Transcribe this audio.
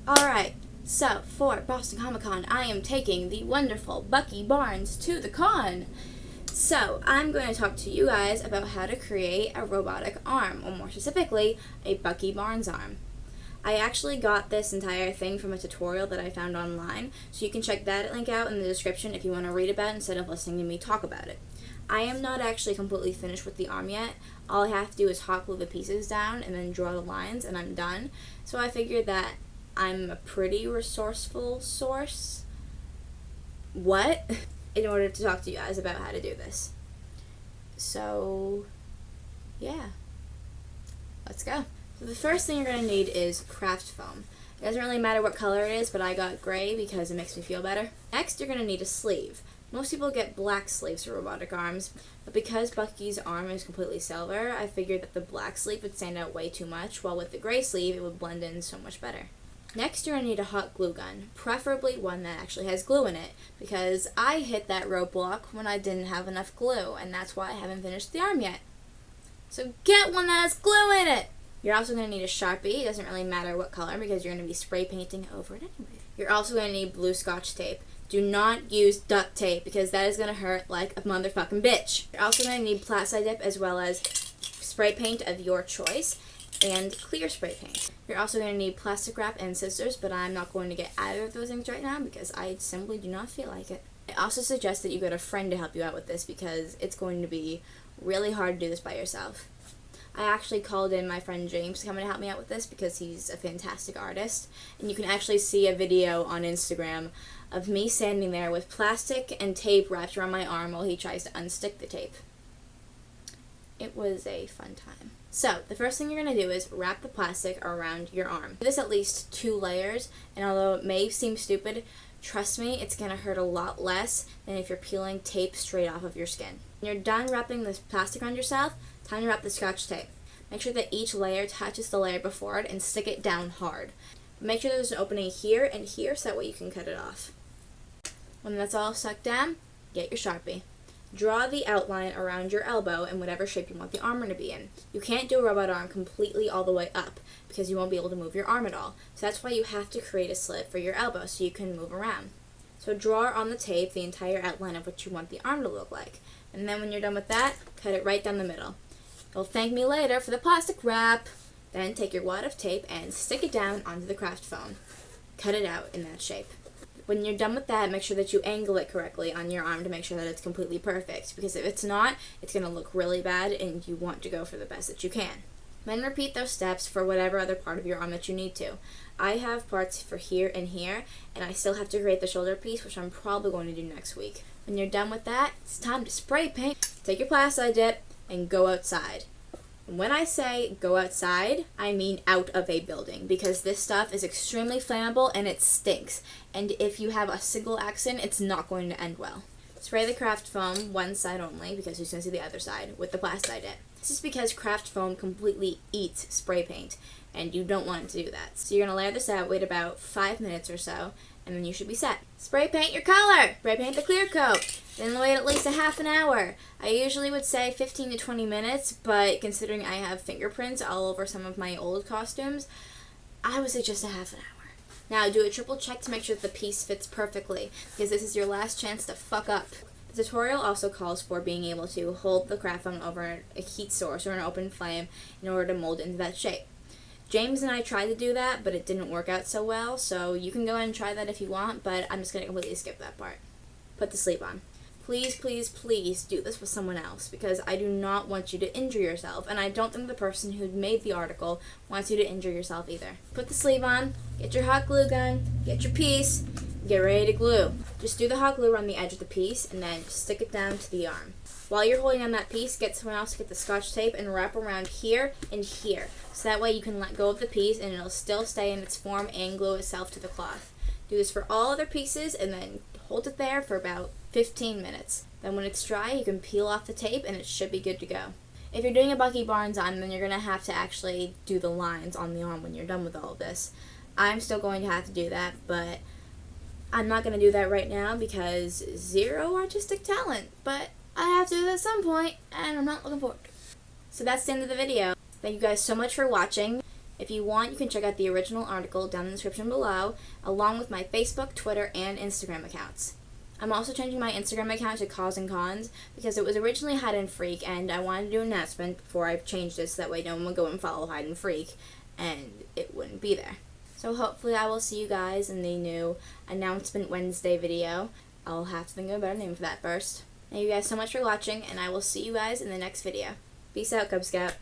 Alright, so for Boston Comic Con, I am taking the wonderful Bucky Barnes to the con. So, I'm going to talk to you guys about how to create a robotic arm, or more specifically, a Bucky Barnes arm. I actually got this entire thing from a tutorial that I found online, so you can check that link out in the description if you want to read about it instead of listening to me talk about it. I am not actually completely finished with the arm yet. All I have to do is hot glue the pieces down and then draw the lines and I'm done. So I figured that I'm a pretty resourceful source. What? In order to talk to you guys about how to do this. So, yeah. Let's go. So the first thing you're going to need is craft foam. It doesn't really matter what color it is, but I got gray because it makes me feel better. Next, you're going to need a sleeve. Most people get black sleeves for robotic arms, but because Bucky's arm is completely silver, I figured that the black sleeve would stand out way too much, while with the gray sleeve, it would blend in so much better. Next, you're going to need a hot glue gun, preferably one that actually has glue in it, because I hit that roadblock when I didn't have enough glue, and that's why I haven't finished the arm yet. So get one that has glue in it! You're also going to need a Sharpie. It doesn't really matter what color because you're going to be spray painting over it anyway. You're also going to need blue Scotch tape. Do not use duct tape because that is going to hurt like a motherfucking bitch. You're also going to need Plasti Dip as well as spray paint of your choice and clear spray paint. You're also going to need plastic wrap and scissors, but I'm not going to get either of those things right now because I simply do not feel like it. I also suggest that you get a friend to help you out with this because it's going to be really hard to do this by yourself. I actually called in my friend James to come and help me out with this because he's a fantastic artist. And you can actually see a video on Instagram of me standing there with plastic and tape wrapped around my arm while he tries to unstick the tape. It was a fun time. So, the first thing you're going to do is wrap the plastic around your arm. Do this at least 2 layers, and although it may seem stupid, trust me, it's going to hurt a lot less than if you're peeling tape straight off of your skin. When you're done wrapping this plastic around yourself, time to wrap the Scotch tape. Make sure that each layer touches the layer before it and stick it down hard. Make sure there's an opening here and here so that way you can cut it off. When that's all stuck down, get your Sharpie. Draw the outline around your elbow in whatever shape you want the arm to be in. You can't do a robot arm completely all the way up because you won't be able to move your arm at all. So that's why you have to create a slit for your elbow so you can move around. So draw on the tape the entire outline of what you want the arm to look like. And then when you're done with that, cut it right down the middle. You'll thank me later for the plastic wrap. Then take your wad of tape and stick it down onto the craft foam. Cut it out in that shape. When you're done with that, make sure that you angle it correctly on your arm to make sure that it's completely perfect. Because if it's not, it's going to look really bad and you want to go for the best that you can. Then repeat those steps for whatever other part of your arm that you need to. I have parts for here and here, and I still have to create the shoulder piece, which I'm probably going to do next week. When you're done with that, it's time to spray paint. Take your Plasti Dip and go outside. When I say go outside, I mean out of a building because this stuff is extremely flammable and it stinks. And if you have a single accident, it's not going to end well. Spray the craft foam one side only because you're going to see the other side with the Plasti Dip. This is because craft foam completely eats spray paint and you don't want it to do that. So you're going to layer this out, wait about 5 minutes or so, and then you should be set. Spray paint your color! Spray paint the clear coat! Then wait at least a half an hour. I usually would say 15 to 20 minutes, but considering I have fingerprints all over some of my old costumes, I would say just a half an hour. Now do a triple check to make sure that the piece fits perfectly, because this is your last chance to fuck up. The tutorial also calls for being able to hold the craft foam over a heat source or an open flame in order to mold it into that shape. James and I tried to do that, but it didn't work out so well, so you can go ahead and try that if you want, but I'm just going to completely skip that part. Put the sleeve on. Please, please, please do this with someone else, because I do not want you to injure yourself, and I don't think the person who made the article wants you to injure yourself either. Put the sleeve on, get your hot glue gun, get your piece, get ready to glue. Just do the hot glue around the edge of the piece, and then stick it down to the arm. While you're holding on that piece, get someone else to get the Scotch tape and wrap around here and here. So that way you can let go of the piece and it'll still stay in its form and glue itself to the cloth. Do this for all other pieces and then hold it there for about 15 minutes. Then when it's dry, you can peel off the tape and it should be good to go. If you're doing a Bucky Barnes arm, then you're going to have to actually do the lines on the arm when you're done with all of this. I'm still going to have to do that, but I'm not going to do that right now because zero artistic talent. But I have to do that at some point, and I'm not looking forward to it. So that's the end of the video. Thank you guys so much for watching. If you want, you can check out the original article down in the description below, along with my Facebook, Twitter, and Instagram accounts. I'm also changing my Instagram account to cosandcons because it was originally Hide and Freak, and I wanted to do an announcement before I changed it so that way no one would go and follow Hide and Freak, and it wouldn't be there. So hopefully I will see you guys in the new Announcement Wednesday video. I'll have to think of a better name for that first. Thank you guys so much for watching, and I will see you guys in the next video. Peace out, Cub Scout.